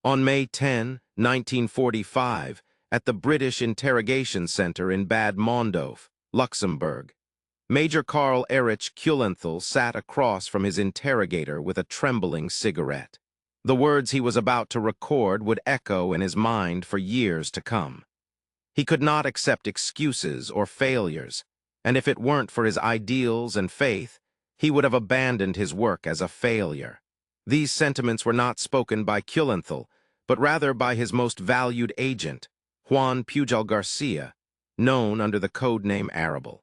On May 10, 1945, at the British Interrogation Center in Bad Mondorf, Luxembourg, Major Karl Erich Kulenthal sat across from his interrogator with a trembling cigarette. The words he was about to record would echo in his mind for years to come. He could not accept excuses or failures, and if it weren't for his ideals and faith, he would have abandoned his work as a failure. These sentiments were not spoken by Kulenthal, but rather by his most valued agent, Juan Pujol Garcia, known under the codename Garbo.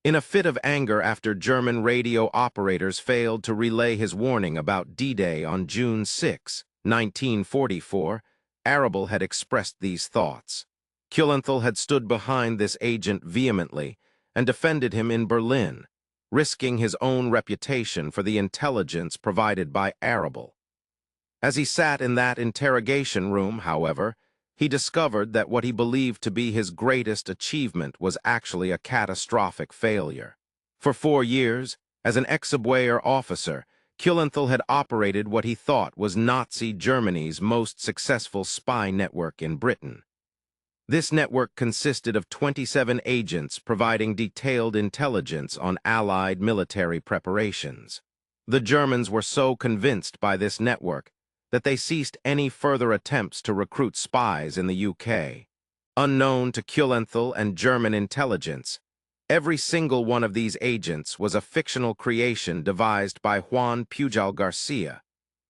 In a fit of anger after German radio operators failed to relay his warning about D-Day on June 6, 1944, Garbo had expressed these thoughts. Kulenthal had stood behind this agent vehemently and defended him in Berlin, risking his own reputation for the intelligence provided by Garbo. As he sat in that interrogation room, however, he discovered that what he believed to be his greatest achievement was actually a catastrophic failure. For 4 years, as an ex-Abwehr officer, Kulenthal had operated what he thought was Nazi Germany's most successful spy network in Britain. This network consisted of 27 agents providing detailed intelligence on Allied military preparations. The Germans were so convinced by this network that they ceased any further attempts to recruit spies in the UK. Unknown to Kulenthal and German intelligence, every single one of these agents was a fictional creation devised by Juan Pujol Garcia,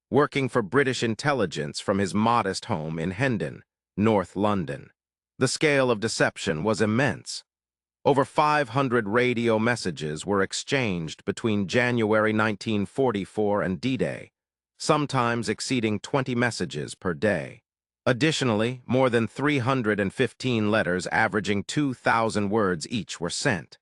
working for British intelligence from his modest home in Hendon, North London. The scale of deception was immense. Over 500 radio messages were exchanged between January 1944 and D-Day, sometimes exceeding 20 messages per day. Additionally, more than 315 letters averaging 2,000 words each were sent.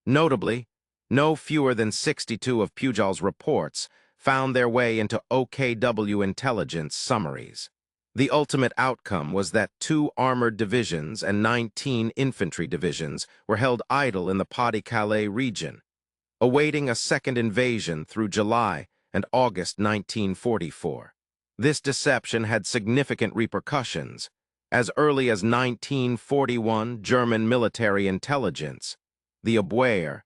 Notably, no fewer than 62 of Pujol's reports found their way into OKW intelligence summaries. The ultimate outcome was that 2 armored divisions and 19 infantry divisions were held idle in the Pas-de-Calais region, awaiting a second invasion through July and August 1944. This deception had significant repercussions. As early as 1941, German military intelligence, the Abwehr,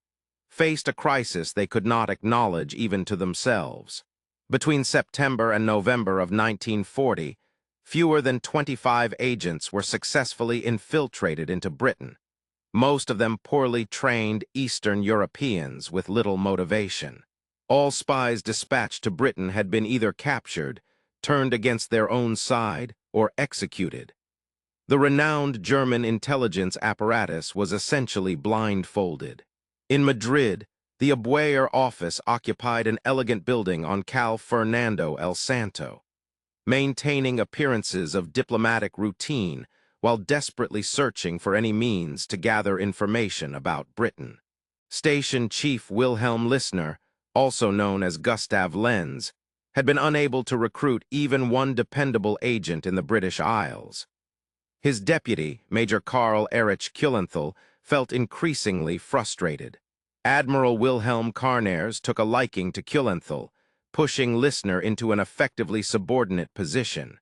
faced a crisis they could not acknowledge even to themselves. Between September and November of 1940, fewer than 25 agents were successfully infiltrated into Britain, most of them poorly trained Eastern Europeans with little motivation. All spies dispatched to Britain had been either captured, turned against their own side, or executed. The renowned German intelligence apparatus was essentially blindfolded. In Madrid, the Abwehr office occupied an elegant building on Cal Fernando el Santo, maintaining appearances of diplomatic routine while desperately searching for any means to gather information about Britain. Station Chief Wilhelm Lissner, also known as Gustav Lenz, had been unable to recruit even one dependable agent in the British Isles. His deputy, Major Karl Erich Kulenthal, felt increasingly frustrated. Admiral Wilhelm Karners took a liking to Kulenthal, pushing Lissner into an effectively subordinate position.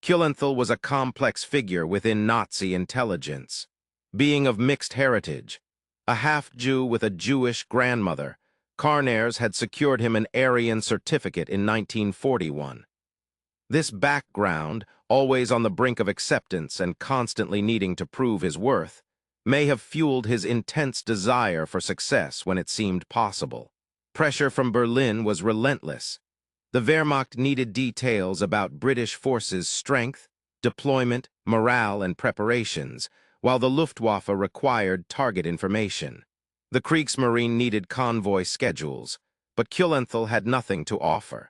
Kulenthal was a complex figure within Nazi intelligence. Being of mixed heritage, a half-Jew with a Jewish grandmother, Karners had secured him an Aryan certificate in 1941. This background, always on the brink of acceptance and constantly needing to prove his worth, may have fueled his intense desire for success when it seemed possible. Pressure from Berlin was relentless. The Wehrmacht needed details about British forces' strength, deployment, morale, and preparations, while the Luftwaffe required target information. The Kriegsmarine needed convoy schedules, but Kulenthal had nothing to offer.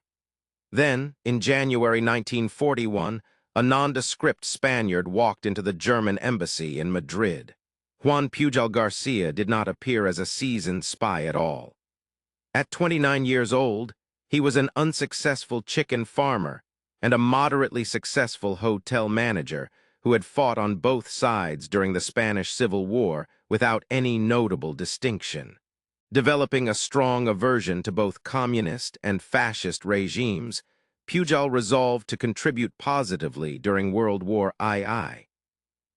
Then, in January 1941, a nondescript Spaniard walked into the German embassy in Madrid. Juan Pujol Garcia did not appear as a seasoned spy at all. At 29 years old, he was an unsuccessful chicken farmer and a moderately successful hotel manager who had fought on both sides during the Spanish Civil War without any notable distinction. Developing a strong aversion to both communist and fascist regimes, Pujol resolved to contribute positively during World War II.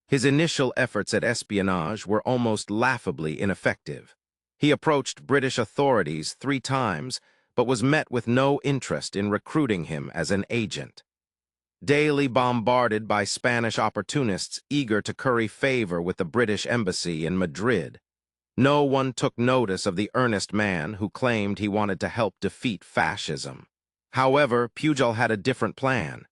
His initial efforts at espionage were almost laughably ineffective. He approached British authorities 3 times, but was met with no interest in recruiting him as an agent. Daily bombarded by Spanish opportunists eager to curry favor with the British embassy in Madrid, no one took notice of the earnest man who claimed he wanted to help defeat fascism. However, Pujol had a different plan.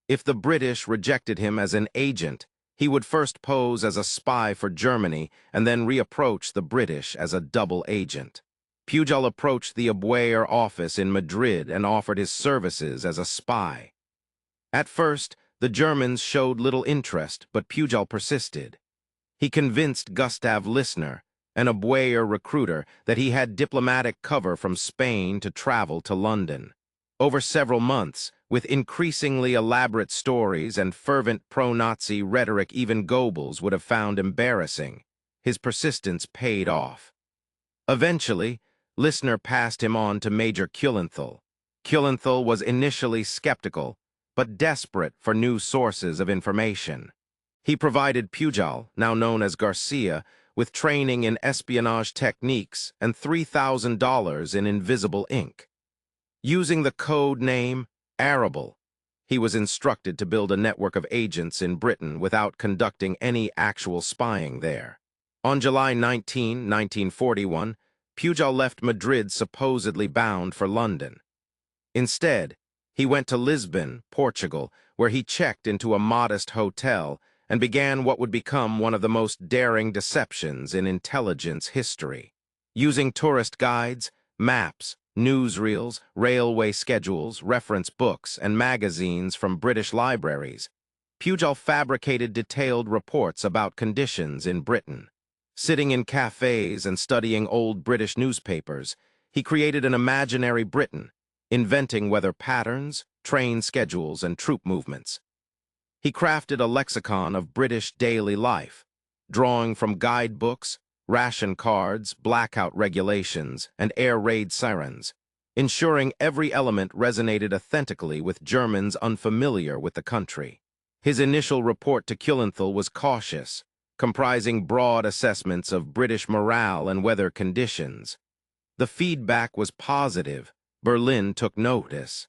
If the British rejected him as an agent, he would first pose as a spy for Germany and then reapproach the British as a double agent. Pujol approached the WWII office in Madrid and offered his services as a spy. At first, the Germans showed little interest, but Pujol persisted. He convinced Gustav Lissner, an WWII recruiter, that he had diplomatic cover from Spain to travel to London. Over several months, with increasingly elaborate stories and fervent pro-Nazi rhetoric even Goebbels would have found embarrassing, his persistence paid off. Eventually, Lissner passed him on to Major Kuehlenthal. Kuehlenthal was initially skeptical, but desperate for new sources of information. He provided Pujol, now known as Garcia, with training in espionage techniques and $3,000 in invisible ink. Using the code name Arable, he was instructed to build a network of agents in Britain without conducting any actual spying there. On July 19, 1941, Pujol left Madrid supposedly bound for London. Instead, he went to Lisbon, Portugal, where he checked into a modest hotel and began what would become one of the most daring deceptions in intelligence history. Using tourist guides, maps, newsreels, railway schedules, reference books, and magazines from British libraries, Pujol fabricated detailed reports about conditions in Britain. Sitting in cafes and studying old British newspapers, he created an imaginary Britain, inventing weather patterns, train schedules, and troop movements. He crafted a lexicon of British daily life, drawing from guidebooks, ration cards, blackout regulations, and air raid sirens, ensuring every element resonated authentically with Germans unfamiliar with the country. His initial report to Kuehlenthal was cautious, comprising broad assessments of British morale and weather conditions. The feedback was positive. Berlin took notice.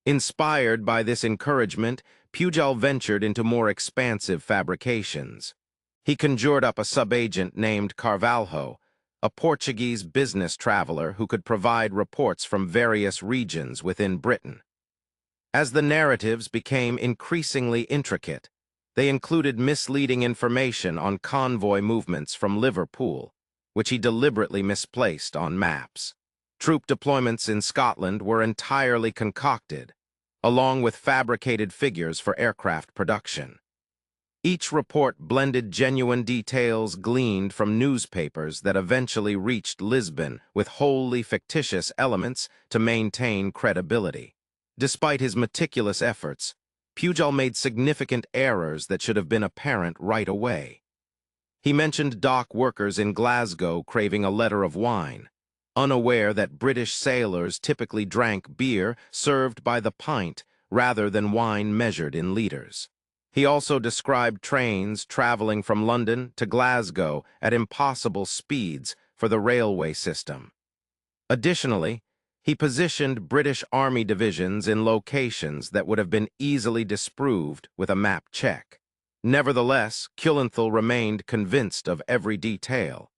Inspired by this encouragement, Pujol ventured into more expansive fabrications. He conjured up a subagent named Carvalho, a Portuguese business traveler who could provide reports from various regions within Britain. As the narratives became increasingly intricate, they included misleading information on convoy movements from Liverpool, which he deliberately misplaced on maps. Troop deployments in Scotland were entirely concocted, along with fabricated figures for aircraft production. Each report blended genuine details gleaned from newspapers that eventually reached Lisbon with wholly fictitious elements to maintain credibility. Despite his meticulous efforts, Pujol made significant errors that should have been apparent right away. He mentioned dock workers in Glasgow craving a letter of wine, unaware that British sailors typically drank beer served by the pint rather than wine measured in liters. He also described trains traveling from London to Glasgow at impossible speeds for the railway system. Additionally, he positioned British Army divisions in locations that would have been easily disproved with a map check. Nevertheless, Kuehlenthal remained convinced of every detail.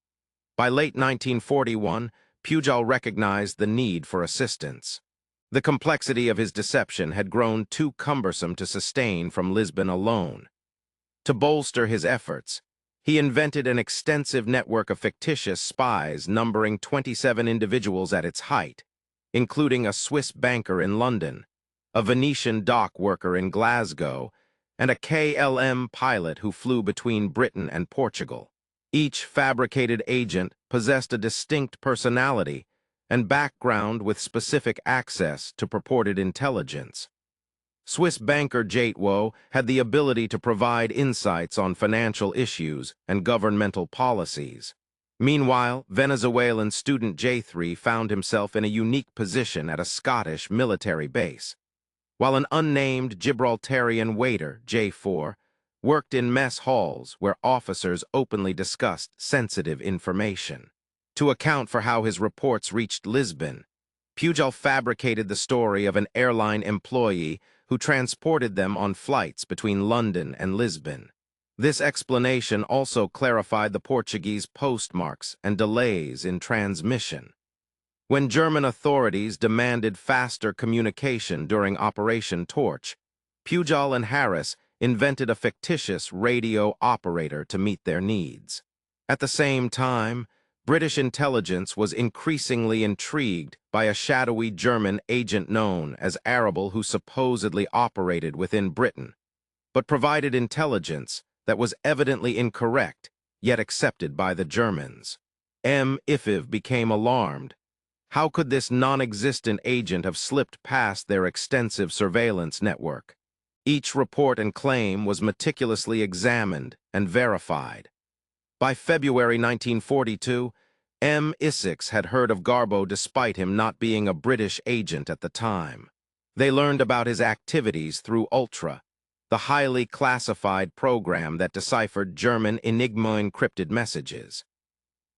By late 1941, Pujol recognized the need for assistance. The complexity of his deception had grown too cumbersome to sustain from Lisbon alone. To bolster his efforts, he invented an extensive network of fictitious spies numbering 27 individuals at its height, including a Swiss banker in London, a Venetian dock worker in Glasgow, and a KLM pilot who flew between Britain and Portugal. Each fabricated agent possessed a distinct personality and background with specific access to purported intelligence. Swiss banker Jatwo had the ability to provide insights on financial issues and governmental policies. Meanwhile, Venezuelan student J3 found himself in a unique position at a Scottish military base. while an unnamed Gibraltarian waiter, J4, worked in mess halls where officers openly discussed sensitive information. To account for how his reports reached Lisbon, Pujol fabricated the story of an airline employee who transported them on flights between London and Lisbon. This explanation also clarified the Portuguese postmarks and delays in transmission. When German authorities demanded faster communication during Operation Torch, Pujol and Harris invented a fictitious radio operator to meet their needs. At the same time, British intelligence was increasingly intrigued by a shadowy German agent known as Arable who supposedly operated within Britain, but provided intelligence that was evidently incorrect, yet accepted by the Germans. MI5 became alarmed. How could this non-existent agent have slipped past their extensive surveillance network? Each report and claim was meticulously examined and verified. By February 1942, MI6 had heard of Garbo despite him not being a British agent at the time. They learned about his activities through Ultra, the highly classified program that deciphered German Enigma-encrypted messages.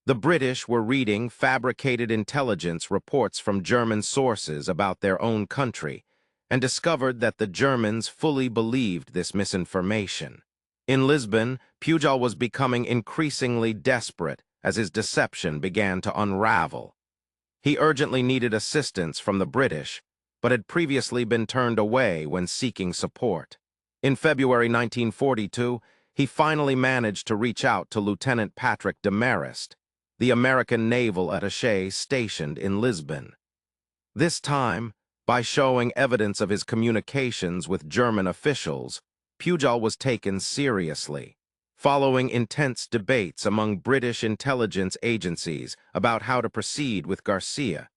The British were reading fabricated intelligence reports from German sources about their own country and discovered that the Germans fully believed this misinformation. In Lisbon, Pujol was becoming increasingly desperate as his deception began to unravel. He urgently needed assistance from the British, but had previously been turned away when seeking support. In February 1942, he finally managed to reach out to Lieutenant Patrick Demarest, the American naval attaché stationed in Lisbon. This time, by showing evidence of his communications with German officials, Pujol was taken seriously. Following intense debates among British intelligence agencies about how to proceed with Garcia,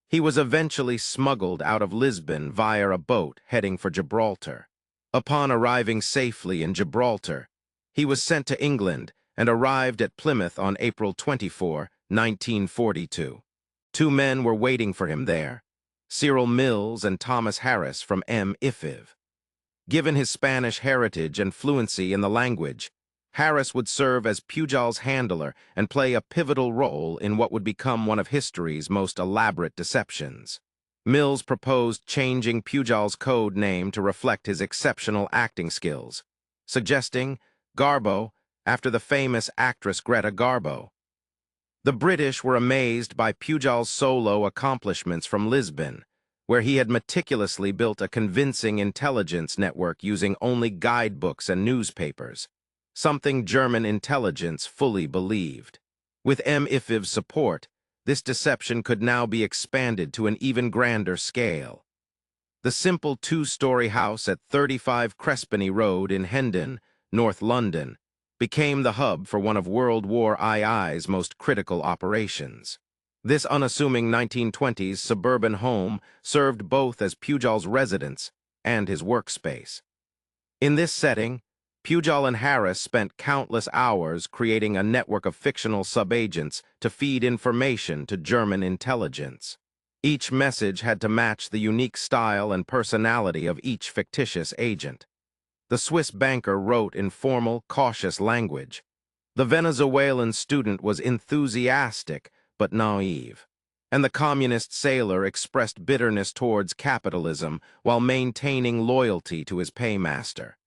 he was eventually smuggled out of Lisbon via a boat heading for Gibraltar. Upon arriving safely in Gibraltar, he was sent to England and arrived at Plymouth on April 24, 1942. Two men were waiting for him there, Cyril Mills and Thomas Harris from MI5. Given his Spanish heritage and fluency in the language, Harris would serve as Pujol's handler and play a pivotal role in what would become one of history's most elaborate deceptions. Mills proposed changing Pujol's code name to reflect his exceptional acting skills, suggesting Garbo after the famous actress Greta Garbo. The British were amazed by Pujol's solo accomplishments from Lisbon, where he had meticulously built a convincing intelligence network using only guidebooks and newspapers, something German intelligence fully believed. With MI5's support, this deception could now be expanded to an even grander scale. The simple two-story house at 35 Crespigny Road in Hendon, North London, became the hub for one of World War II's most critical operations. This unassuming 1920s suburban home served both as Pujol's residence and his workspace. In this setting, Pujol and Harris spent countless hours creating a network of fictional subagents to feed information to German intelligence. Each message had to match the unique style and personality of each fictitious agent. The Swiss banker wrote in formal, cautious language. The Venezuelan student was enthusiastic but naive, and the communist sailor expressed bitterness towards capitalism while maintaining loyalty to his paymaster.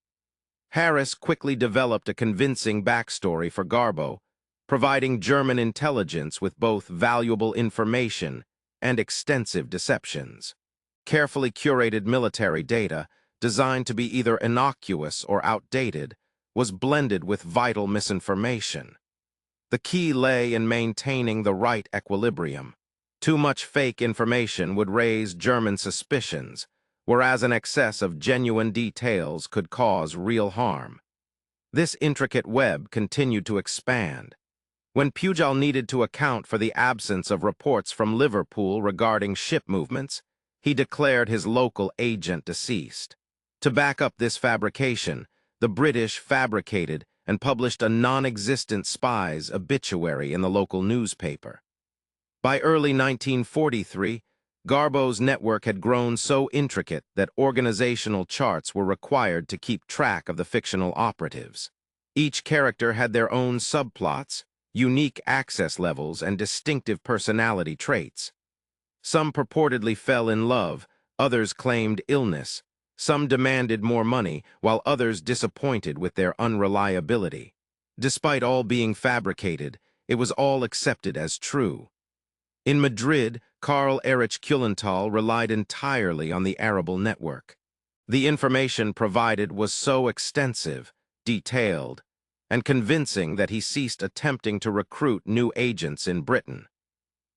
Harris quickly developed a convincing backstory for Garbo, providing German intelligence with both valuable information and extensive deceptions. Carefully curated military data, designed to be either innocuous or outdated, was blended with vital misinformation. The key lay in maintaining the right equilibrium. Too much fake information would raise German suspicions, whereas an excess of genuine details could cause real harm. This intricate web continued to expand. When Pujol needed to account for the absence of reports from Liverpool regarding ship movements, he declared his local agent deceased. To back up this fabrication, the British fabricated and published a non-existent spy's obituary in the local newspaper. By early 1943, Garbo's network had grown so intricate that organizational charts were required to keep track of the fictional operatives. Each character had their own subplots, unique access levels, and distinctive personality traits. Some purportedly fell in love, others claimed illness, some demanded more money, while others disappointed with their unreliability. Despite all being fabricated, it was all accepted as true. In Madrid, Karl Erich Kuhlenthal relied entirely on the Arable network. The information provided was so extensive, detailed, and convincing that he ceased attempting to recruit new agents in Britain.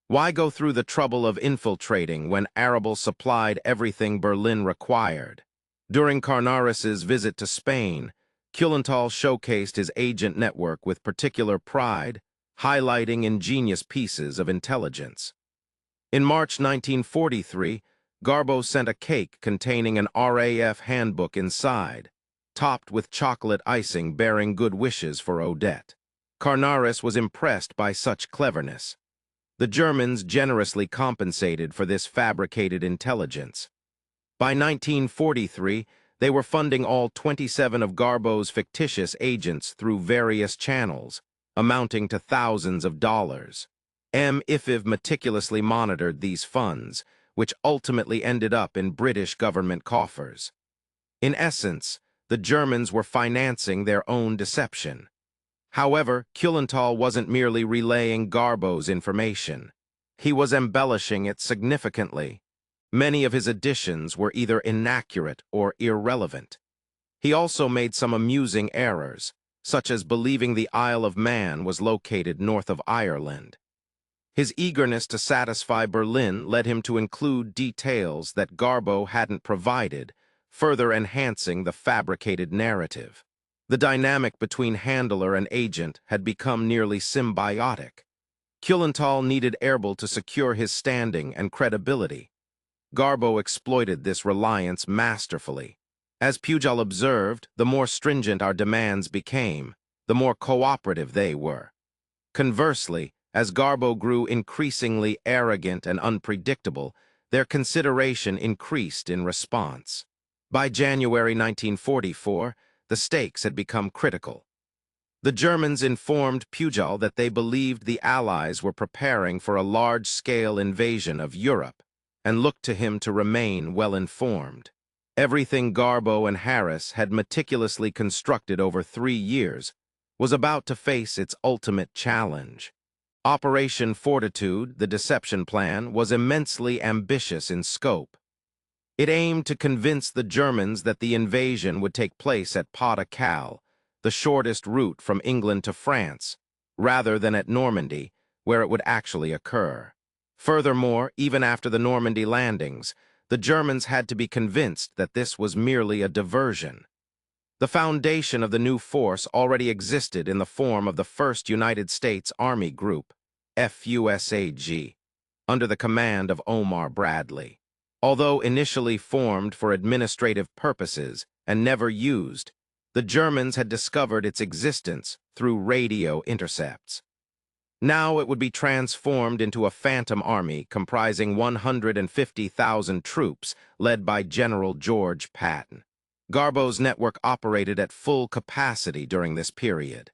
Why go through the trouble of infiltrating when Arable supplied everything Berlin required? During Carnares's visit to Spain, Kuhlenthal showcased his agent network with particular pride, highlighting ingenious pieces of intelligence. In March 1943, Garbo sent a cake containing an RAF handbook inside, topped with chocolate icing bearing good wishes for Odette. Carnares was impressed by such cleverness. The Germans generously compensated for this fabricated intelligence. By 1943, they were funding all 27 of Garbo's fictitious agents through various channels, amounting to thousands of dollars. MI5 meticulously monitored these funds, which ultimately ended up in British government coffers. In essence, the Germans were financing their own deception. However, Kuhlenthal wasn't merely relaying Garbo's information. He was embellishing it significantly. Many of his additions were either inaccurate or irrelevant. He also made some amusing errors, such as believing the Isle of Man was located north of Ireland. His eagerness to satisfy Berlin led him to include details that Garbo hadn't provided, further enhancing the fabricated narrative. The dynamic between handler and agent had become nearly symbiotic. Kuhlenthal needed Arable to secure his standing and credibility. Garbo exploited this reliance masterfully. As Pujol observed, the more stringent our demands became, the more cooperative they were. Conversely, as Garbo grew increasingly arrogant and unpredictable, their consideration increased in response. By January 1944, the stakes had become critical. The Germans informed Pujol that they believed the Allies were preparing for a large-scale invasion of Europe, and looked to him to remain well-informed. Everything Garbo and Harris had meticulously constructed over 3 years was about to face its ultimate challenge. Operation Fortitude, the deception plan, was immensely ambitious in scope. It aimed to convince the Germans that the invasion would take place at Pas-de-Calais, the shortest route from England to France, rather than at Normandy, where it would actually occur. Furthermore, even after the Normandy landings, the Germans had to be convinced that this was merely a diversion. The foundation of the new force already existed in the form of the 1st United States Army Group, FUSAG, under the command of Omar Bradley. Although initially formed for administrative purposes and never used, the Germans had discovered its existence through radio intercepts. Now it would be transformed into a phantom army comprising 150,000 troops led by General George Patton. Garbo's network operated at full capacity during this period.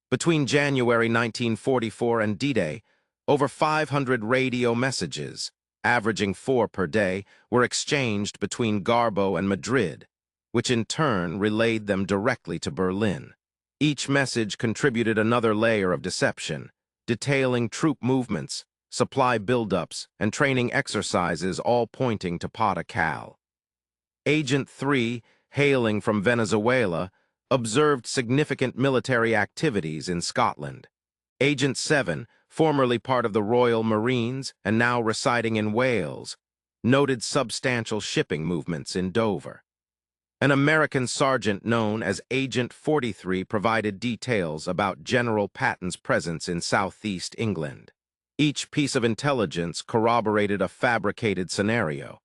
Between January 1944 and D-Day, over 500 radio messages, averaging 4 per day, were exchanged between Garbo and Madrid, which in turn relayed them directly to Berlin. Each message contributed another layer of deception, detailing troop movements, supply buildups, and training exercises, all pointing to Pas-de-Calais. Agent 3, hailing from Venezuela, observed significant military activities in Scotland. Agent 7, formerly part of the Royal Marines and now residing in Wales, noted substantial shipping movements in Dover. An American sergeant known as Agent 43 provided details about General Patton's presence in southeast England. Each piece of intelligence corroborated a fabricated scenario.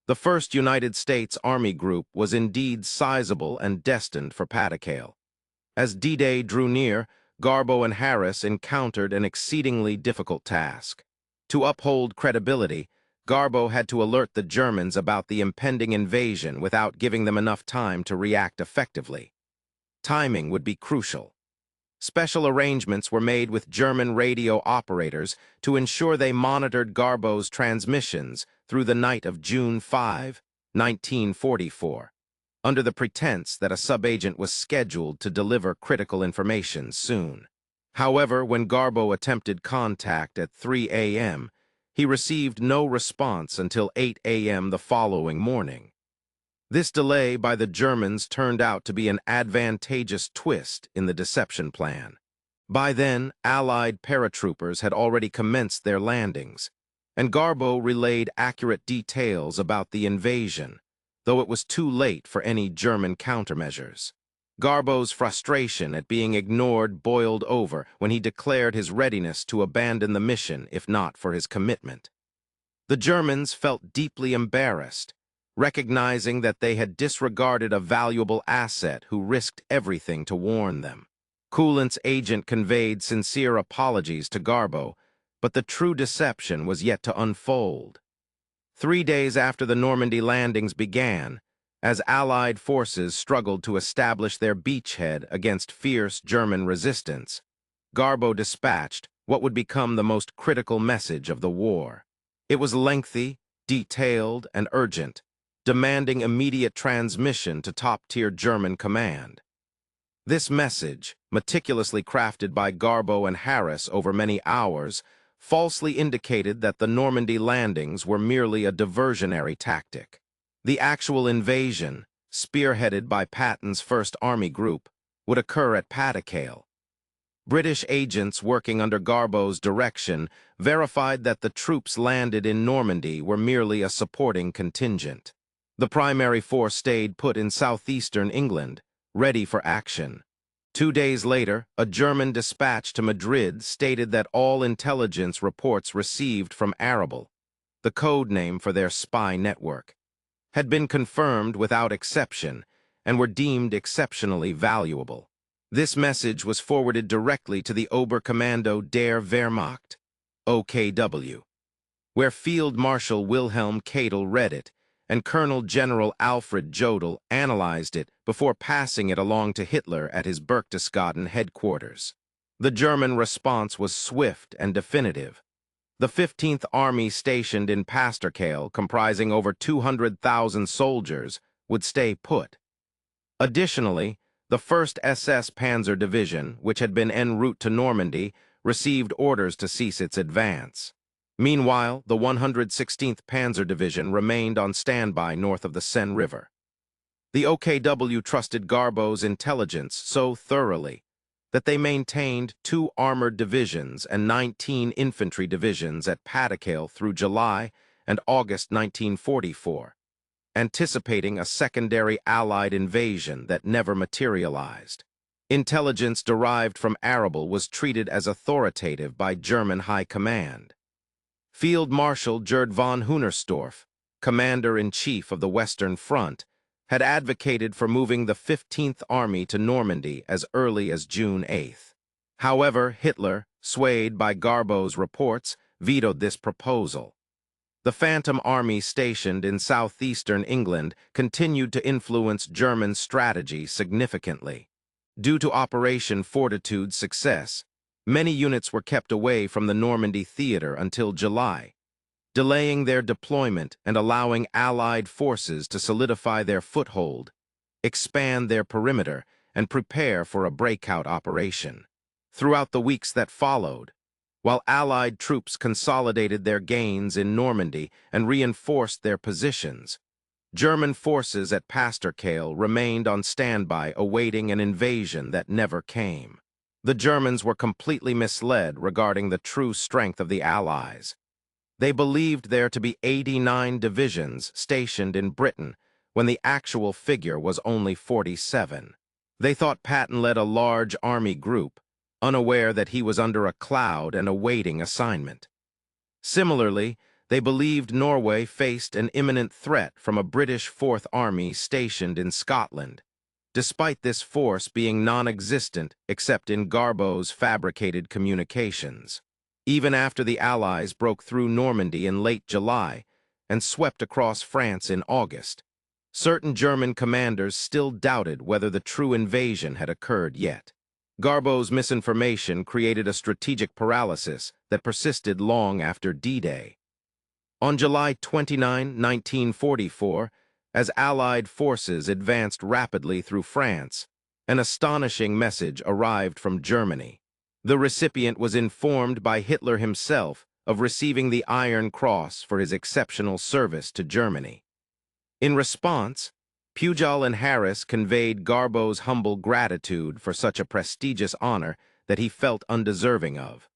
The 1st United States Army Group was indeed sizable and destined for Pas-de-Calais. As D-Day drew near, Garbo and Harris encountered an exceedingly difficult task. To uphold credibility, Garbo had to alert the Germans about the impending invasion without giving them enough time to react effectively. Timing would be crucial. Special arrangements were made with German radio operators to ensure they monitored Garbo's transmissions through the night of June 5, 1944, under the pretense that a subagent was scheduled to deliver critical information soon. However, when Garbo attempted contact at 3 a.m., he received no response until 8 a.m. the following morning. This delay by the Germans turned out to be an advantageous twist in the deception plan. By then, Allied paratroopers had already commenced their landings, and Garbo relayed accurate details about the invasion, though it was too late for any German countermeasures. Garbo's frustration at being ignored boiled over when he declared his readiness to abandon the mission if not for his commitment. The Germans felt deeply embarrassed, recognizing that they had disregarded a valuable asset who risked everything to warn them. Coulant's agent conveyed sincere apologies to Garbo, but the true deception was yet to unfold. 3 days after the Normandy landings began, as Allied forces struggled to establish their beachhead against fierce German resistance, Garbo dispatched what would become the most critical message of the war. It was lengthy, detailed, and urgent, demanding immediate transmission to top-tier German command. This message, meticulously crafted by Garbo and Harris over many hours, falsely indicated that the Normandy landings were merely a diversionary tactic. The actual invasion, spearheaded by Patton's First Army Group, would occur at Pas-de-Calais. British agents working under Garbo's direction verified that the troops landed in Normandy were merely a supporting contingent. The primary force stayed put in southeastern England, ready for action. 2 days later, a German dispatch to Madrid stated that all intelligence reports received from Arable, the code name for their spy network, had been confirmed without exception and were deemed exceptionally valuable. This message was forwarded directly to the Oberkommando der Wehrmacht, OKW, where Field Marshal Wilhelm Keitel read it, and Colonel General Alfred Jodl analyzed it before passing it along to Hitler at his Berchtesgaden headquarters. The German response was swift and definitive. The 15th Army stationed in Pas-de-Calais, comprising over 200,000 soldiers, would stay put. Additionally, the 1st SS Panzer Division, which had been en route to Normandy, received orders to cease its advance. Meanwhile, the 116th Panzer Division remained on standby north of the Seine River. The OKW trusted Garbo's intelligence so thoroughly that they maintained 2 armored divisions and 19 infantry divisions at Pas-de-Calais through July and August 1944, anticipating a secondary Allied invasion that never materialized. Intelligence derived from Arable was treated as authoritative by German High Command. Field Marshal Gerd von Hunersdorf, Commander-in-Chief of the Western Front, had advocated for moving the 15th Army to Normandy as early as June 8th. However, Hitler, swayed by Garbo's reports, vetoed this proposal. The Phantom Army stationed in southeastern England continued to influence German strategy significantly. Due to Operation Fortitude's success, many units were kept away from the Normandy theater until July, delaying their deployment and allowing Allied forces to solidify their foothold, expand their perimeter, and prepare for a breakout operation. Throughout the weeks that followed, while Allied troops consolidated their gains in Normandy and reinforced their positions, German forces at Pas-de-Calais remained on standby awaiting an invasion that never came. The Germans were completely misled regarding the true strength of the Allies. They believed there to be 89 divisions stationed in Britain when the actual figure was only 47. They thought Patton led a large army group, unaware that he was under a cloud and awaiting assignment. Similarly, they believed Norway faced an imminent threat from a British Fourth Army stationed in Scotland, despite this force being non-existent except in Garbo's fabricated communications. Even after the Allies broke through Normandy in late July, and swept across France in August. Certain German commanders still doubted whether the true invasion had occurred yet. Garbo's misinformation created a strategic paralysis that persisted long after D-Day. On July 29, 1944, as Allied forces advanced rapidly through France, an astonishing message arrived from Germany. The recipient was informed by Hitler himself of receiving the Iron Cross for his exceptional service to Germany. In response, Pujol and Harris conveyed Garbo's humble gratitude for such a prestigious honor that he felt undeserving of.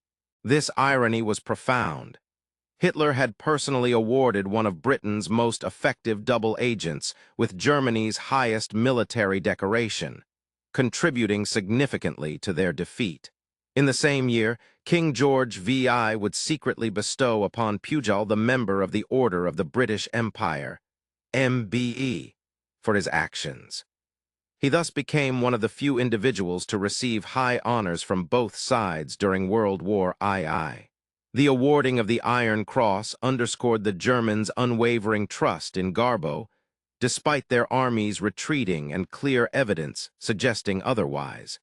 This irony was profound. Hitler had personally awarded one of Britain's most effective double agents with Germany's highest military decoration, contributing significantly to their defeat. In the same year, King George VI would secretly bestow upon Pujol the Member of the Order of the British Empire, MBE, for his actions. He thus became one of the few individuals to receive high honors from both sides during World War II. The awarding of the Iron Cross underscored the Germans' unwavering trust in Garbo, despite their armies retreating and clear evidence suggesting otherwise.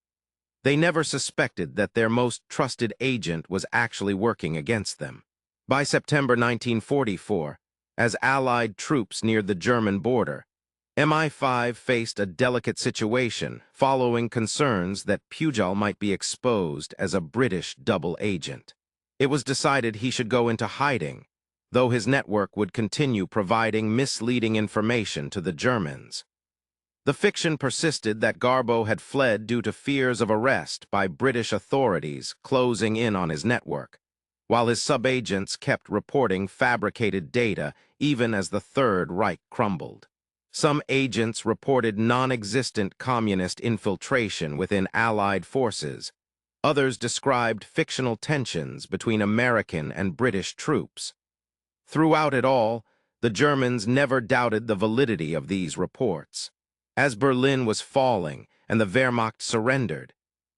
They never suspected that their most trusted agent was actually working against them. By September 1944, as Allied troops neared the German border, MI5 faced a delicate situation following concerns that Pujol might be exposed as a British double agent. It was decided he should go into hiding, though his network would continue providing misleading information to the Germans. The fiction persisted that Garbo had fled due to fears of arrest by British authorities closing in on his network, while his subagents kept reporting fabricated data even as the Third Reich crumbled. Some agents reported non-existent communist infiltration within Allied forces. Others described fictional tensions between American and British troops. Throughout it all, the Germans never doubted the validity of these reports. As Berlin was falling and the Wehrmacht surrendered,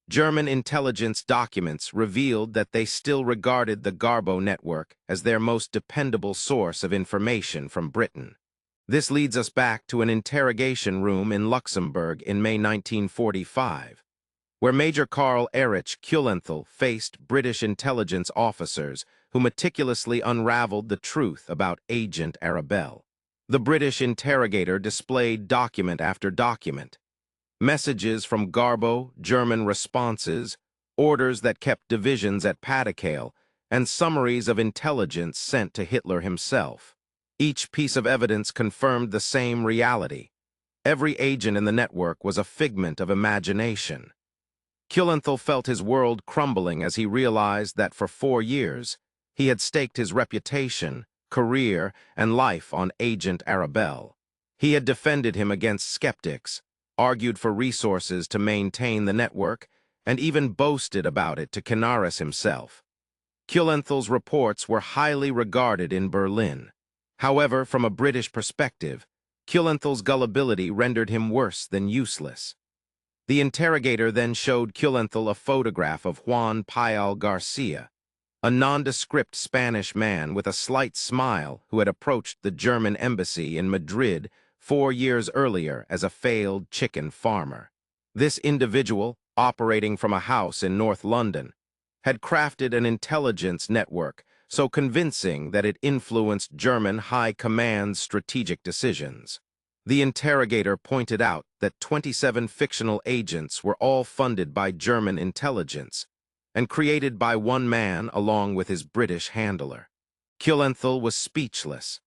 German intelligence documents revealed that they still regarded the Garbo network as their most dependable source of information from Britain. This leads us back to an interrogation room in Luxembourg in May 1945, where Major Karl Erich Kuehlenthal faced British intelligence officers who meticulously unraveled the truth about Agent Arabelle. The British interrogator displayed document after document, messages from Garbo, German responses, orders that kept divisions at Pas-de-Calais, and summaries of intelligence sent to Hitler himself. Each piece of evidence confirmed the same reality. Every agent in the network was a figment of imagination. Kuehlenthal felt his world crumbling as he realized that for 4 years, he had staked his reputation, career, and life on Agent Arabelle. He had defended him against skeptics, argued for resources to maintain the network, and even boasted about it to Canaris himself. Kuehlenthal's reports were highly regarded in Berlin. However, from a British perspective, Kuehlenthal's gullibility rendered him worse than useless. The interrogator then showed Kuehlenthal a photograph of Juan Pujol Garcia, a nondescript Spanish man with a slight smile who had approached the German embassy in Madrid 4 years earlier as a failed chicken farmer. This individual, operating from a house in North London, had crafted an intelligence network so convincing that it influenced German high command's strategic decisions. The interrogator pointed out that 27 fictional agents were all funded by German intelligence and created by one man along with his British handler. Kuehlenthal was speechless.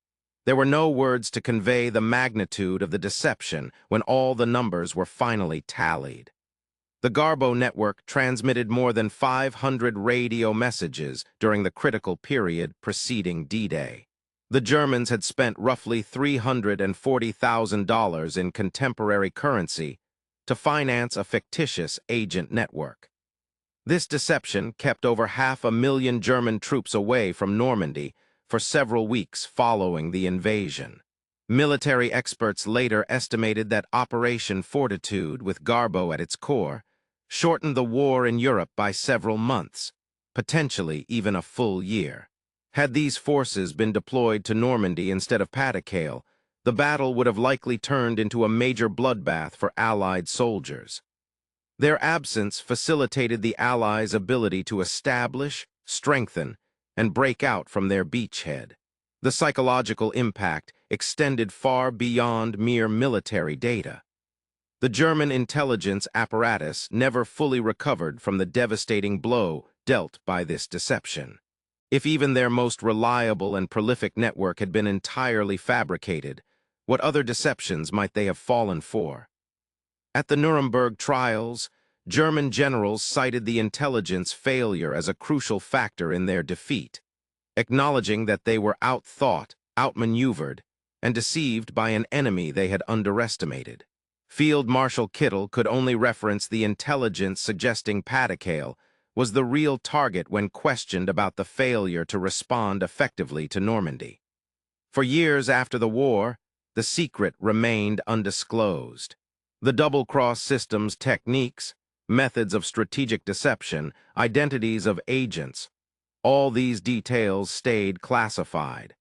There were no words to convey the magnitude of the deception when all the numbers were finally tallied. The Garbo network transmitted more than 500 radio messages during the critical period preceding D-Day. The Germans had spent roughly $340,000 in contemporary currency to finance a fictitious agent network. This deception kept over 500,000 German troops away from Normandy for several weeks following the invasion. Military experts later estimated that Operation Fortitude, with Garbo at its core, shortened the war in Europe by several months, potentially even a full year. Had these forces been deployed to Normandy instead of Pas-de-Calais, the battle would have likely turned into a major bloodbath for Allied soldiers. Their absence facilitated the Allies' ability to establish, strengthen, and break out from their beachhead. The psychological impact extended far beyond mere military data. The German intelligence apparatus never fully recovered from the devastating blow dealt by this deception. If even their most reliable and prolific network had been entirely fabricated, what other deceptions might they have fallen for? At the Nuremberg trials, German generals cited the intelligence failure as a crucial factor in their defeat, acknowledging that they were outthought, outmaneuvered, and deceived by an enemy they had underestimated. Field Marshal Kittel could only reference the intelligence suggesting Pas-de-Calais was the real target when questioned about the failure to respond effectively to Normandy. For years after the war, the secret remained undisclosed. The double-cross system's techniques, methods of strategic deception, identities of agents, all these details stayed classified.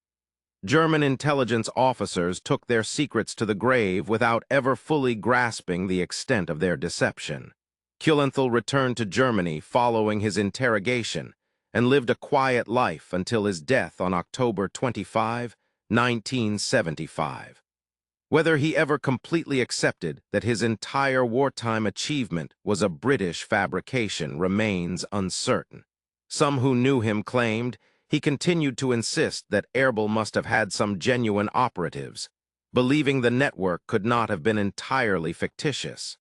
German intelligence officers took their secrets to the grave without ever fully grasping the extent of their deception. Kuehnelt returned to Germany following his interrogation and lived a quiet life until his death on October 25, 1975. Whether he ever completely accepted that his entire wartime achievement was a British fabrication remains uncertain. Some who knew him claimed he continued to insist that Erbil must have had some genuine operatives, believing the network could not have been entirely fictitious.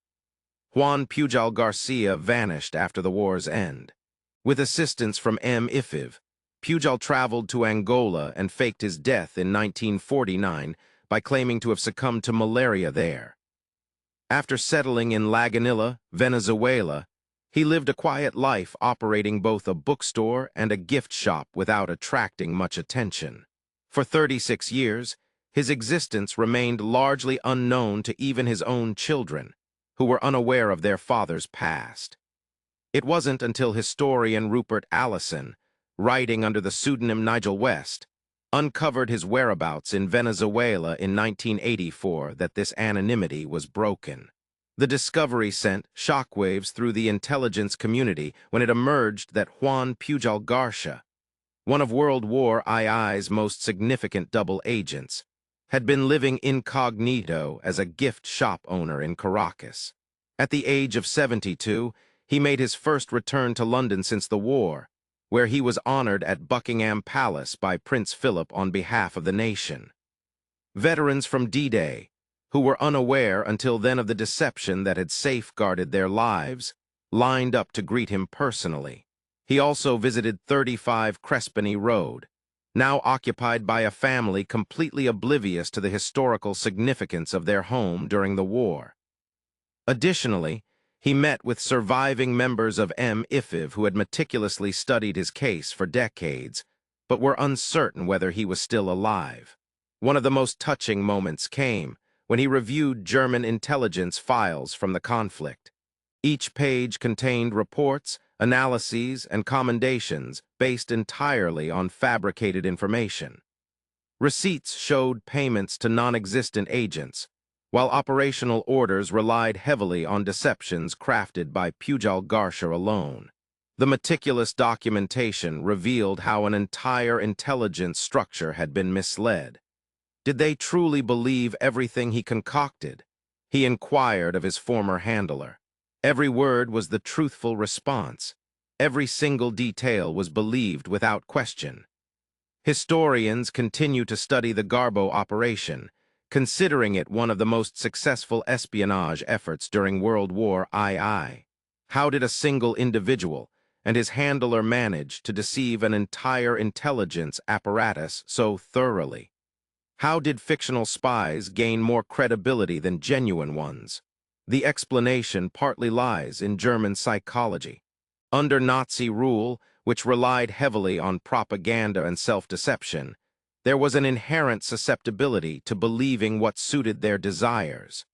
Juan Pujol Garcia vanished after the war's end. With assistance from MI5, Pujol traveled to Angola and faked his death in 1949 by claiming to have succumbed to malaria there. After settling in Lagunilla, Venezuela, he lived a quiet life operating both a bookstore and a gift shop without attracting much attention. For 36 years, his existence remained largely unknown to even his own children, who were unaware of their father's past. It wasn't until historian Rupert Allison, writing under the pseudonym Nigel West, uncovered his whereabouts in Venezuela in 1984 that this anonymity was broken. The discovery sent shockwaves through the intelligence community when it emerged that Juan Pujol Garcia, one of World War II's most significant double agents, had been living incognito as a gift shop owner in Caracas. At the age of 72, he made his first return to London since the war, where he was honored at Buckingham Palace by Prince Philip on behalf of the nation. Veterans from D-Day, who were unaware until then of the deception that had safeguarded their lives, lined up to greet him personally. He also visited 35 Crespigny Road, now occupied by a family completely oblivious to the historical significance of their home during the war. Additionally, he met with surviving members of MI5 who had meticulously studied his case for decades, but were uncertain whether he was still alive. One of the most touching moments came when he reviewed German intelligence files from the conflict. Each page contained reports, analyses, and commendations based entirely on fabricated information. Receipts showed payments to non-existent agents, while operational orders relied heavily on deceptions crafted by Pujol Garcia alone. The meticulous documentation revealed how an entire intelligence structure had been misled. Did they truly believe everything he concocted? He inquired of his former handler. Every word was the truthful response. Every single detail was believed without question. Historians continue to study the Garbo operation, considering it one of the most successful espionage efforts during World War II. How did a single individual and his handler manage to deceive an entire intelligence apparatus so thoroughly? How did fictional spies gain more credibility than genuine ones? The explanation partly lies in German psychology. Under Nazi rule, which relied heavily on propaganda and self-deception, there was an inherent susceptibility to believing what suited their desires.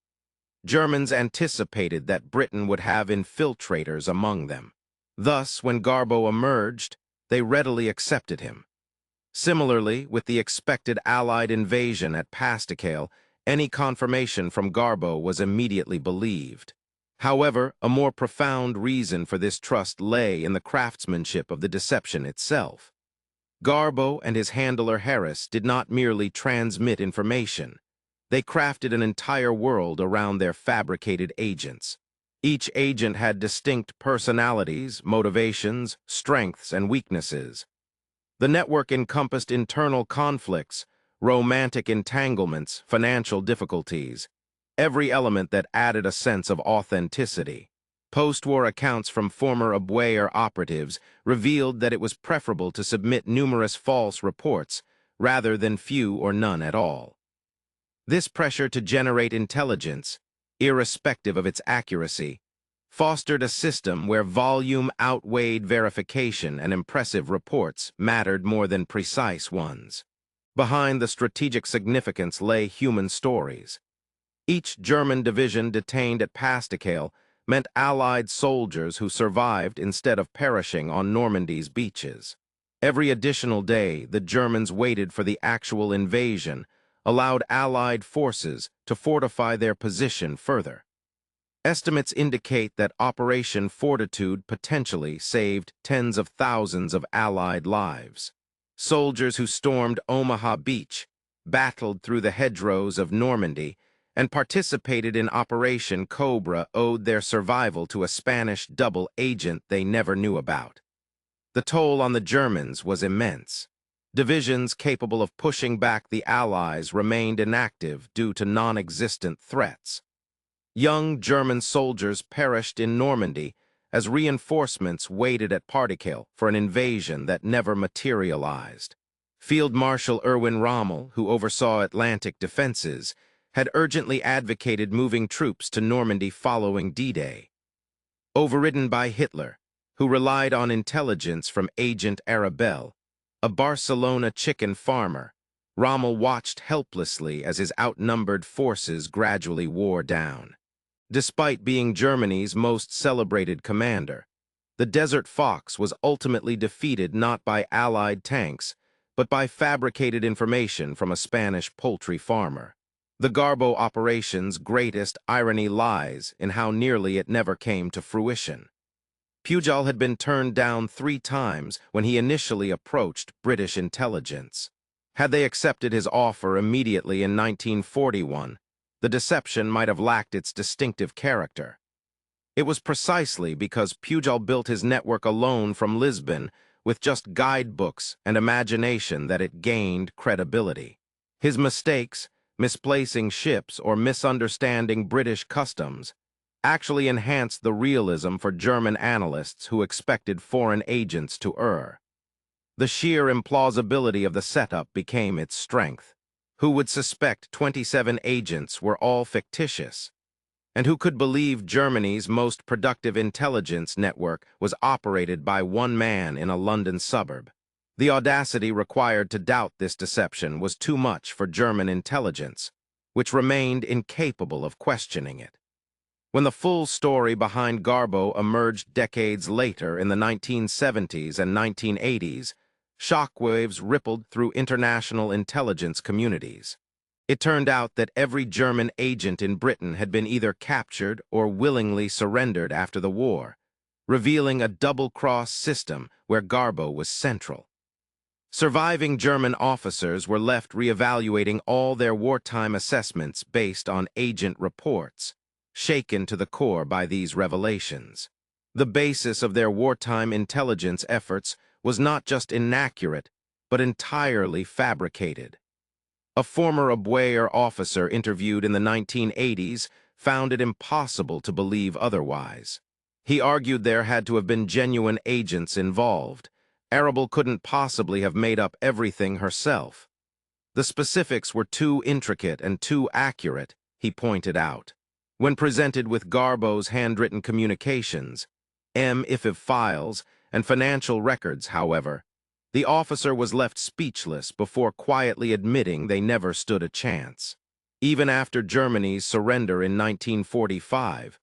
Germans anticipated that Britain would have infiltrators among them. Thus, when Garbo emerged, they readily accepted him. Similarly, with the expected Allied invasion at Pastikale, any confirmation from Garbo was immediately believed. However, a more profound reason for this trust lay in the craftsmanship of the deception itself. Garbo and his handler Harris did not merely transmit information. They crafted an entire world around their fabricated agents. Each agent had distinct personalities, motivations, strengths, and weaknesses. The network encompassed internal conflicts, romantic entanglements, financial difficulties, every element that added a sense of authenticity. Post-war accounts from former WWII operatives revealed that it was preferable to submit numerous false reports rather than few or none at all. This pressure to generate intelligence, irrespective of its accuracy, fostered a system where volume outweighed verification and impressive reports mattered more than precise ones. Behind the strategic significance lay human stories. Each German division detained at Pastikale meant Allied soldiers who survived instead of perishing on Normandy's beaches. Every additional day, the Germans waited for the actual invasion, allowed Allied forces to fortify their position further. Estimates indicate that Operation Fortitude potentially saved tens of thousands of Allied lives. Soldiers who stormed Omaha Beach, battled through the hedgerows of Normandy, and participated in Operation Cobra owed their survival to a Spanish double agent they never knew about. The toll on the Germans was immense. Divisions capable of pushing back the Allies remained inactive due to non-existent threats. Young German soldiers perished in Normandy as reinforcements waited at Pastikale for an invasion that never materialized. Field Marshal Erwin Rommel, who oversaw Atlantic defenses, had urgently advocated moving troops to Normandy following D-Day. Overridden by Hitler, who relied on intelligence from Agent Arabelle, a Barcelona chicken farmer, Rommel watched helplessly as his outnumbered forces gradually wore down. Despite being Germany's most celebrated commander, the Desert Fox was ultimately defeated not by Allied tanks, but by fabricated information from a Spanish poultry farmer. The Garbo operation's greatest irony lies in how nearly it never came to fruition. Pujol had been turned down 3 times when he initially approached British intelligence. Had they accepted his offer immediately in 1941, the deception might have lacked its distinctive character. It was precisely because Pujol built his network alone from Lisbon with just guidebooks and imagination that it gained credibility. His mistakes, misplacing ships or misunderstanding British customs, actually enhanced the realism for German analysts who expected foreign agents to err. The sheer implausibility of the setup became its strength. Who would suspect 27 agents were all fictitious? And who could believe Germany's most productive intelligence network was operated by one man in a London suburb? The audacity required to doubt this deception was too much for German intelligence, which remained incapable of questioning it. When the full story behind Garbo emerged decades later in the 1970s and 1980s, shockwaves rippled through international intelligence communities. It turned out that every German agent in Britain had been either captured or willingly surrendered after the war, revealing a double-cross system where Garbo was central. Surviving German officers were left reevaluating all their wartime assessments based on agent reports, shaken to the core by these revelations. The basis of their wartime intelligence efforts was not just inaccurate, but entirely fabricated. A former WWII officer interviewed in the 1980s found it impossible to believe otherwise. He argued there had to have been genuine agents involved. Arabelle couldn't possibly have made up everything herself. The specifics were too intricate and too accurate, he pointed out. When presented with Garbo's handwritten communications, MIFIV files, and financial records, however, the officer was left speechless before quietly admitting they never stood a chance. Even after Germany's surrender in 1945,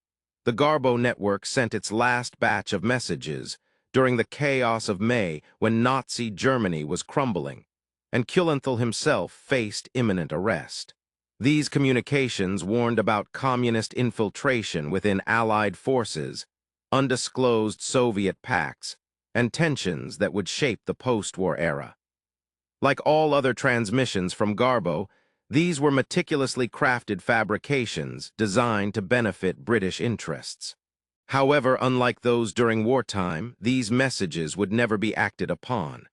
the Garbo network sent its last batch of messages during the chaos of May when Nazi Germany was crumbling, and Kulenthal himself faced imminent arrest. These communications warned about communist infiltration within Allied forces, undisclosed Soviet pacts, and tensions that would shape the post-war era. Like all other transmissions from Garbo, these were meticulously crafted fabrications designed to benefit British interests. However, unlike those during wartime, these messages would never be acted upon.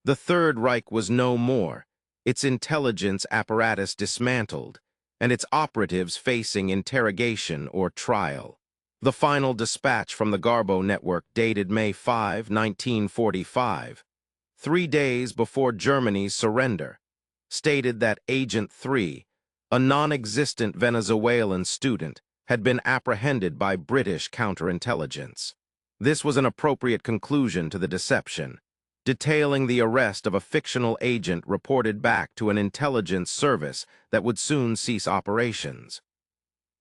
The Third Reich was no more, its intelligence apparatus dismantled, and its operatives facing interrogation or trial. The final dispatch from the Garbo network, dated May 5, 1945, 3 days before Germany's surrender, stated that Agent 3, a non-existent Venezuelan student, had been apprehended by British counterintelligence. This was an appropriate conclusion to the deception, detailing the arrest of a fictional agent reported back to an intelligence service that would soon cease operations.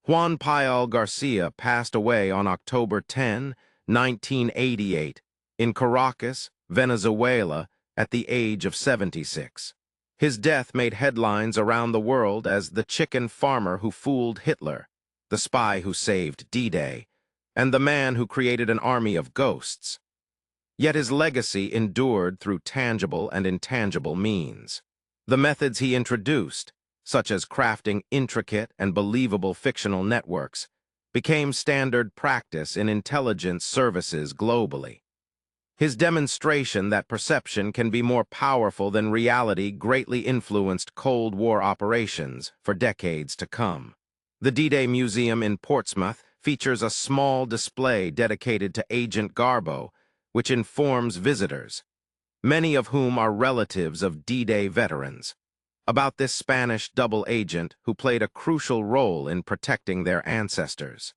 Juan Pujol Garcia passed away on October 10, 1988, in Caracas, Venezuela, at the age of 76. His death made headlines around the world as the chicken farmer who fooled Hitler, the spy who saved D-Day, and the man who created an army of ghosts. Yet his legacy endured through tangible and intangible means. The methods he introduced, such as crafting intricate and believable fictional networks, became standard practice in intelligence services globally. His demonstration that perception can be more powerful than reality greatly influenced Cold War operations for decades to come. The D-Day Museum in Portsmouth features a small display dedicated to Agent Garbo, which informs visitors, many of whom are relatives of D-Day veterans, about this Spanish double agent who played a crucial role in protecting their ancestors.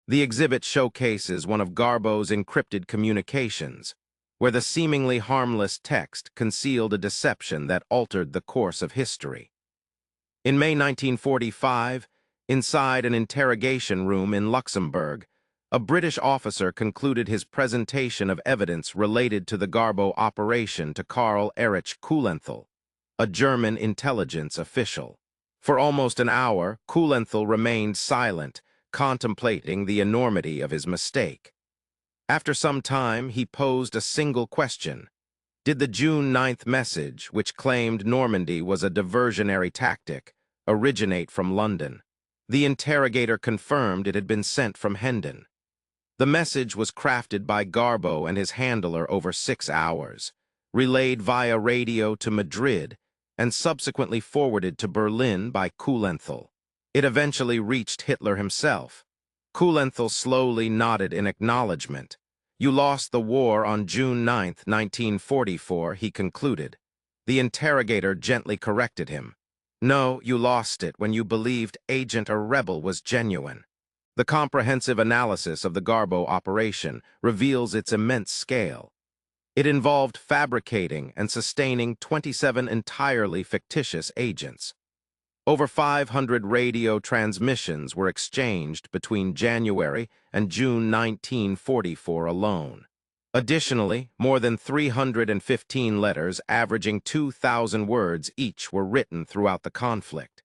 The exhibit showcases one of Garbo's encrypted communications, where the seemingly harmless text concealed a deception that altered the course of history. In May 1945, inside an interrogation room in Luxembourg, a British officer concluded his presentation of evidence related to the Garbo operation to Karl Erich Kulenthal, a German intelligence official. For almost an hour, Kulenthal remained silent, contemplating the enormity of his mistake. After some time, he posed a single question. Did the June 9th message, which claimed Normandy was a diversionary tactic, originate from London? The interrogator confirmed it had been sent from Hendon. The message was crafted by Garbo and his handler over 6 hours, relayed via radio to Madrid, and subsequently forwarded to Berlin by Kulenthal. It eventually reached Hitler himself. Kulenthal slowly nodded in acknowledgement. "You lost the war on June 9, 1944, he concluded. The interrogator gently corrected him. "No, you lost it when you believed agent or rebel was genuine." The comprehensive analysis of the Garbo operation reveals its immense scale. It involved fabricating and sustaining 27 entirely fictitious agents. Over 500 radio transmissions were exchanged between January and June 1944 alone. Additionally, more than 315 letters averaging 2,000 words each were written throughout the conflict.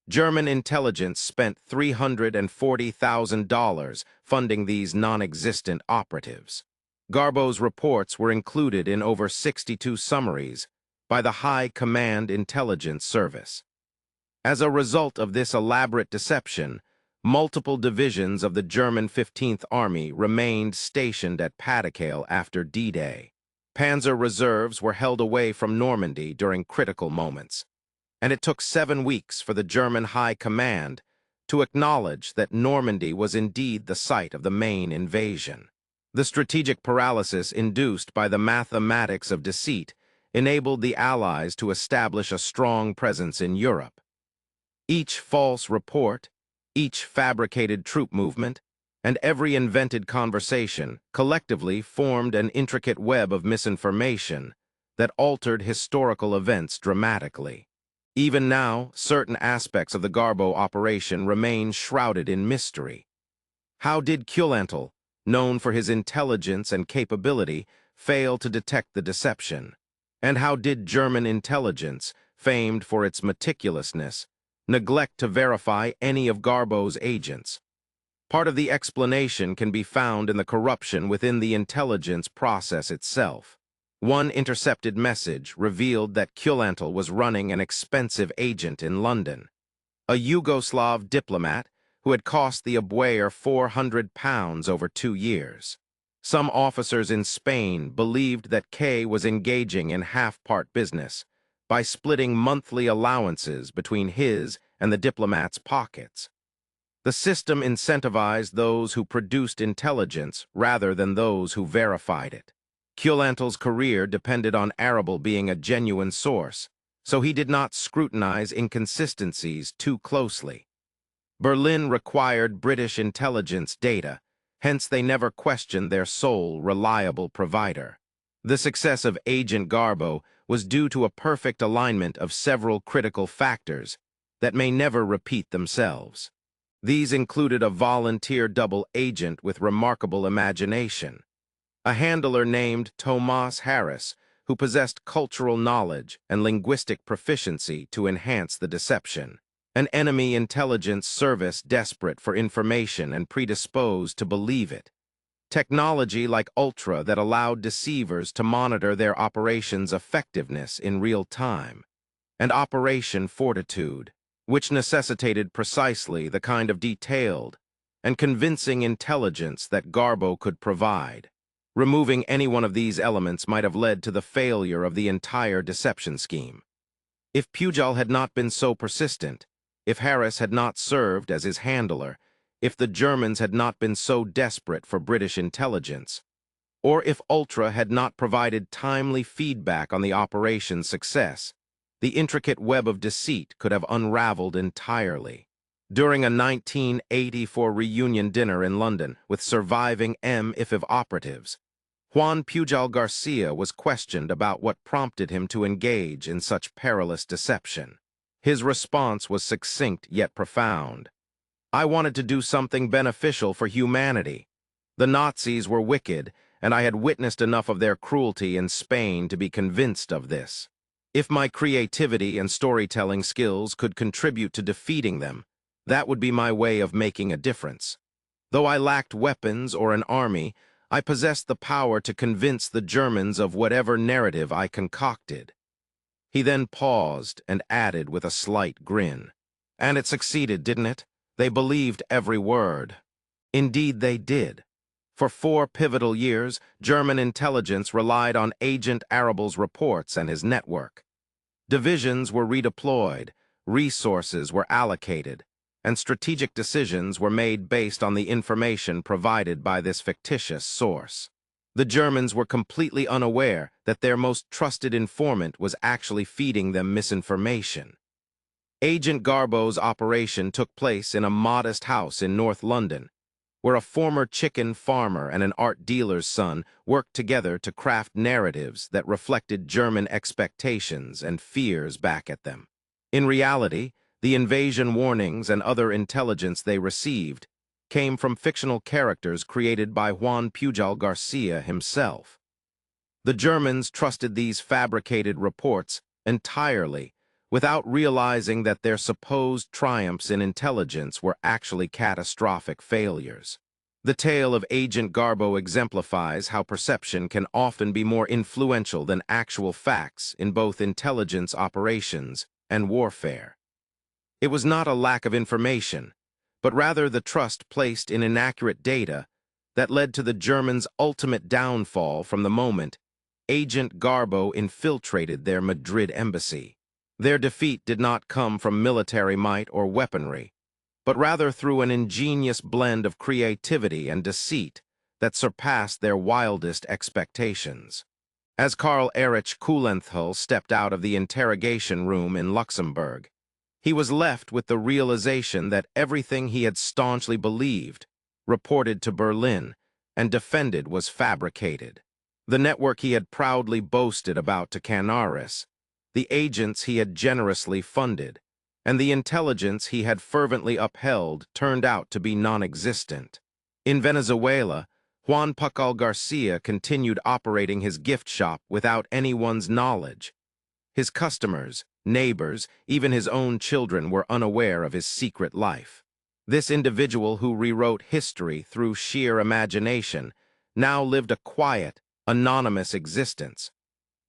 German intelligence spent $340,000 funding these non-existent operatives. Garbo's reports were included in over 62 summaries by the High Command Intelligence Service. As a result of this elaborate deception, multiple divisions of the German 15th Army remained stationed at Pas-de-Calais after D-Day. Panzer reserves were held away from Normandy during critical moments, and it took 7 weeks for the German High Command to acknowledge that Normandy was indeed the site of the main invasion. The strategic paralysis induced by the mathematics of deceit enabled the Allies to establish a strong presence in Europe. Each false report, each fabricated troop movement, and every invented conversation collectively formed an intricate web of misinformation that altered historical events dramatically. Even now, certain aspects of the Garbo operation remain shrouded in mystery. How did Kulenthal, known for his intelligence and capability, fail to detect the deception? And how did German intelligence, famed for its meticulousness, neglect to verify any of Garbo's agents? Part of the explanation can be found in the corruption within the intelligence process itself. One intercepted message revealed that Kulantel was running an expensive agent in London, a Yugoslav diplomat who had cost the Abwehr £400 over 2 years. Some officers in Spain believed that K was engaging in half-part business by splitting monthly allowances between his and the diplomat's pockets. The system incentivized those who produced intelligence rather than those who verified it. Kulantel's career depended on Arable being a genuine source, so he did not scrutinize inconsistencies too closely. Berlin required British intelligence data, hence they never questioned their sole reliable provider. The success of Agent Garbo was due to a perfect alignment of several critical factors that may never repeat themselves. These included a volunteer double agent with remarkable imagination, a handler named Thomas Harris, who possessed cultural knowledge and linguistic proficiency to enhance the deception, an enemy intelligence service desperate for information and predisposed to believe it, technology like Ultra that allowed deceivers to monitor their operations' effectiveness in real time, and Operation Fortitude, which necessitated precisely the kind of detailed and convincing intelligence that Garbo could provide. Removing any one of these elements might have led to the failure of the entire deception scheme. If Pujol had not been so persistent, if Harris had not served as his handler, if the Germans had not been so desperate for British intelligence, or if Ultra had not provided timely feedback on the operation's success, the intricate web of deceit could have unraveled entirely. During a 1984 reunion dinner in London with surviving MI5 operatives, Juan Pujol Garcia was questioned about what prompted him to engage in such perilous deception. His response was succinct yet profound. "I wanted to do something beneficial for humanity. The Nazis were wicked, and I had witnessed enough of their cruelty in Spain to be convinced of this. If my creativity and storytelling skills could contribute to defeating them, that would be my way of making a difference. Though I lacked weapons or an army, I possessed the power to convince the Germans of whatever narrative I concocted." He then paused and added with a slight grin, "And it succeeded, didn't it? They believed every word." Indeed, they did. For 4 pivotal years, German intelligence relied on Agent Arable's reports and his network. Divisions were redeployed, resources were allocated, and strategic decisions were made based on the information provided by this fictitious source. The Germans were completely unaware that their most trusted informant was actually feeding them misinformation. Agent Garbo's operation took place in a modest house in North London, where a former chicken farmer and an art dealer's son worked together to craft narratives that reflected German expectations and fears back at them. In reality, the invasion warnings and other intelligence they received came from fictional characters created by Juan Pujol Garcia himself. The Germans trusted these fabricated reports entirely, without realizing that their supposed triumphs in intelligence were actually catastrophic failures. The tale of Agent Garbo exemplifies how perception can often be more influential than actual facts in both intelligence operations and warfare. It was not a lack of information, but rather the trust placed in inaccurate data that led to the Germans' ultimate downfall from the moment Agent Garbo infiltrated their Madrid embassy. Their defeat did not come from military might or weaponry, but rather through an ingenious blend of creativity and deceit that surpassed their wildest expectations. As Karl Erich Kulantel stepped out of the interrogation room in Luxembourg, he was left with the realization that everything he had staunchly believed, reported to Berlin, and defended was fabricated. The network he had proudly boasted about to Canaris, the agents he had generously funded, and the intelligence he had fervently upheld turned out to be non-existent. In Venezuela, Juan Pujol Garcia continued operating his gift shop without anyone's knowledge. His customers, neighbors, even his own children were unaware of his secret life. This individual who rewrote history through sheer imagination now lived a quiet, anonymous existence,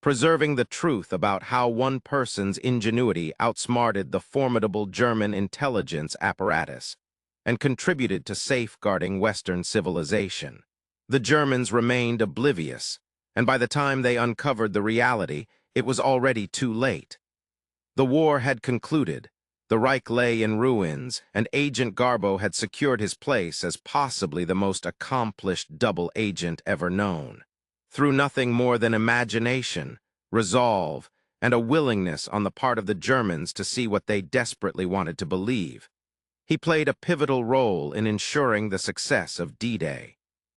preserving the truth about how one person's ingenuity outsmarted the formidable German intelligence apparatus and contributed to safeguarding Western civilization. The Germans remained oblivious, and by the time they uncovered the reality, it was already too late. The war had concluded, the Reich lay in ruins, and Agent Garbo had secured his place as possibly the most accomplished double agent ever known. Through nothing more than imagination, resolve, and a willingness on the part of the Germans to see what they desperately wanted to believe, he played a pivotal role in ensuring the success of D-Day.